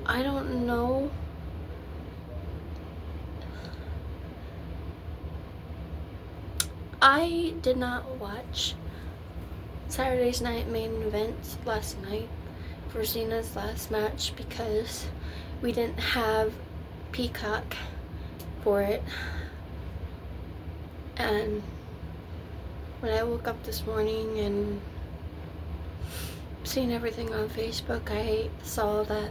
I don't know. I did not watch Saturday's night main event last night for Cena's last match because we didn't have Peacock for it. And when I woke up this morning and seen everything on Facebook, I saw that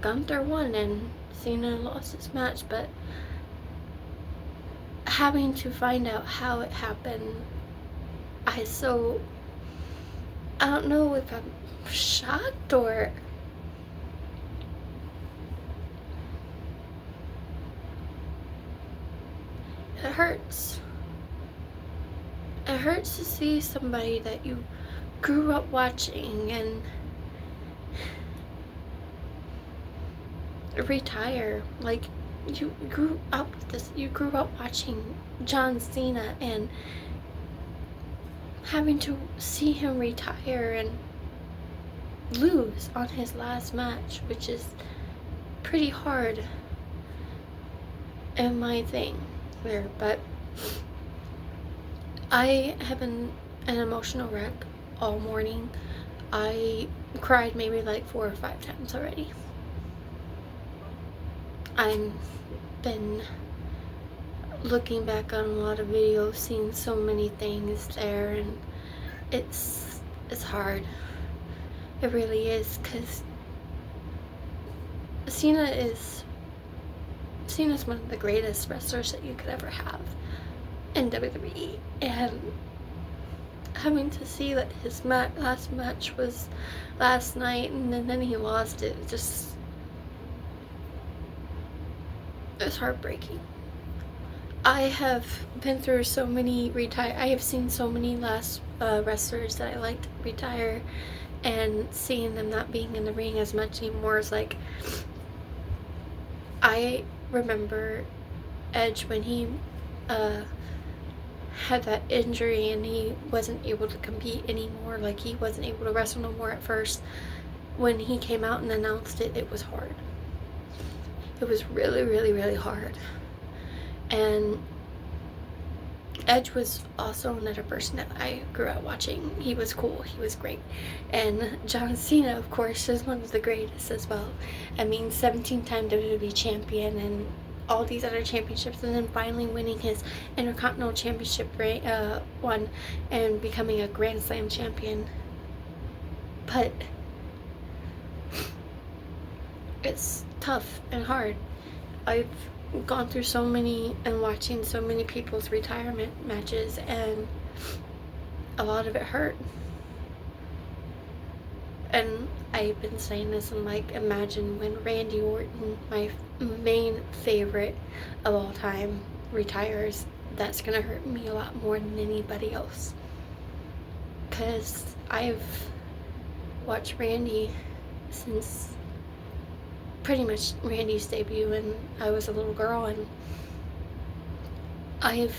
Gunther won and Cena lost his match, but having to find out how it happened, I don't know if I'm shocked or it hurts. It hurts to see somebody that you grew up watching and retire. Like, you grew up watching John Cena and having to see him retire and lose on his last match, which is pretty hard in my thing there. But I have been an emotional wreck all morning. I cried maybe like 4 or 5 times already. I've been looking back on a lot of videos, seeing so many things there, and it's hard. It really is, because Cena's one of the greatest wrestlers that you could ever have in WWE, and having to see that his last match was last night and then he lost it, it's heartbreaking. I have been through so many I have seen so many wrestlers that I liked retire, and seeing them not being in the ring as much anymore is like, I remember Edge when he had that injury and he wasn't able to compete anymore, like he wasn't able to wrestle no more at first. When he came out and announced it, it was hard. It was really, really, really hard. And Edge was also another person that I grew up watching. He was cool. He was great. And John Cena, of course, is one of the greatest as well. I mean, 17-time WWE champion and all these other championships, and then finally winning his Intercontinental Championship one and becoming a Grand Slam champion. But it's tough and hard. I've gone through so many and watching so many people's retirement matches, and a lot of it hurt. And I've been saying this, and like, imagine when Randy Orton, my main favorite of all time, retires. That's gonna hurt me a lot more than anybody else, because I've watched Randy since pretty much Randy's debut when I was a little girl, and I've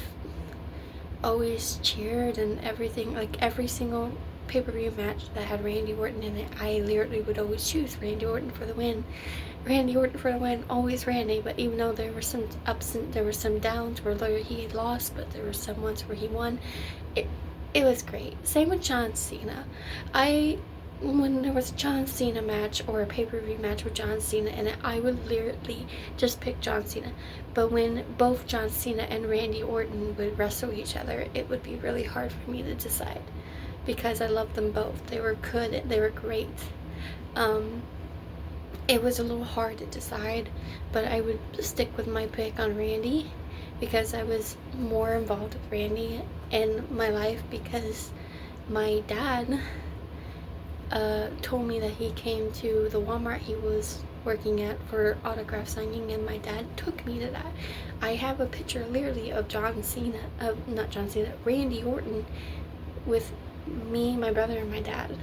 always cheered and everything. Like, every single pay-per-view match that had Randy Orton in it, I literally would always choose Randy Orton for the win. Randy Orton for the win, always Randy. But even though there were some ups and there were some downs where he had lost, but there were some ones where he won, it was great. Same with John Cena. When there was a John Cena match or a pay-per-view match with John Cena in it, I would literally just pick John Cena. But when both John Cena and Randy Orton would wrestle each other, it would be really hard for me to decide, because I loved them both. They were good. They were great. It was a little hard to decide, but I would stick with my pick on Randy, because I was more involved with Randy in my life, because my dad told me that he came to the Walmart he was working at for autograph signing, and my dad took me to that. I have a picture literally of Randy Orton with me, my brother, and my dad,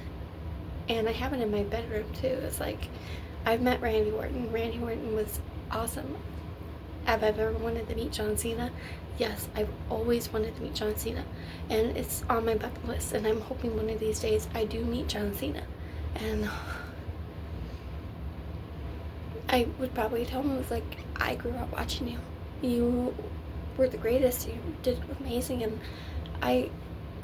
and I have it in my bedroom too. It's like, I've met Randy Orton. Randy Orton was awesome. have I ever wanted to meet John Cena? Yes, I've always wanted to meet John Cena, and it's on my bucket list, and I'm hoping one of these days I do meet John Cena. And I would probably tell him, I was like, I grew up watching you. You were the greatest. You did amazing. And I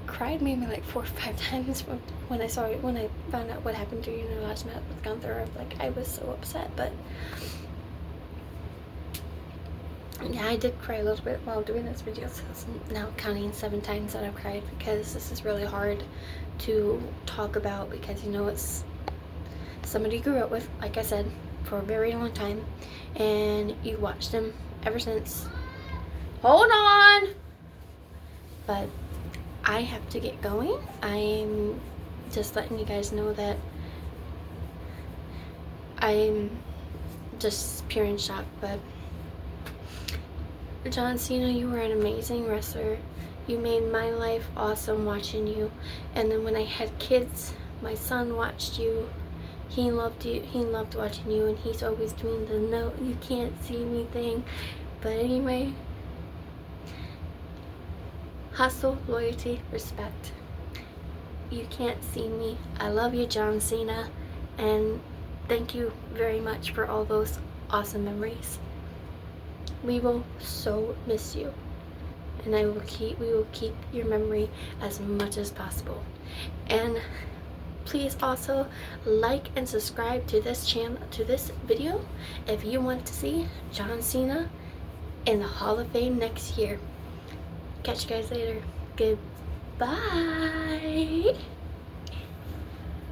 cried maybe like 4 or 5 times when I found out what happened to you in your last match with Gunther. Like, I was so upset. But yeah, I did cry a little bit while doing this video. So it's now counting 7 times that I've cried, because this is really hard to talk about, because, you know, it's somebody you grew up with, like I said, for a very long time, and you watched them ever since. Hold on! But I have to get going. I'm just letting you guys know that I'm just pure in shock. But John Cena, you were an amazing wrestler. You made my life awesome watching you. And then when I had kids, my son watched you. He loved you. He loved watching you, and he's always doing the "no, you can't see me" thing. But anyway, hustle, loyalty, respect. You can't see me. I love you, John Cena, and thank you very much for all those awesome memories. We will so miss you, and we will keep your memory as much as possible. And please also like and subscribe to this channel, to this video, if you want to see John Cena in the Hall of Fame next year. Catch you guys later. Goodbye.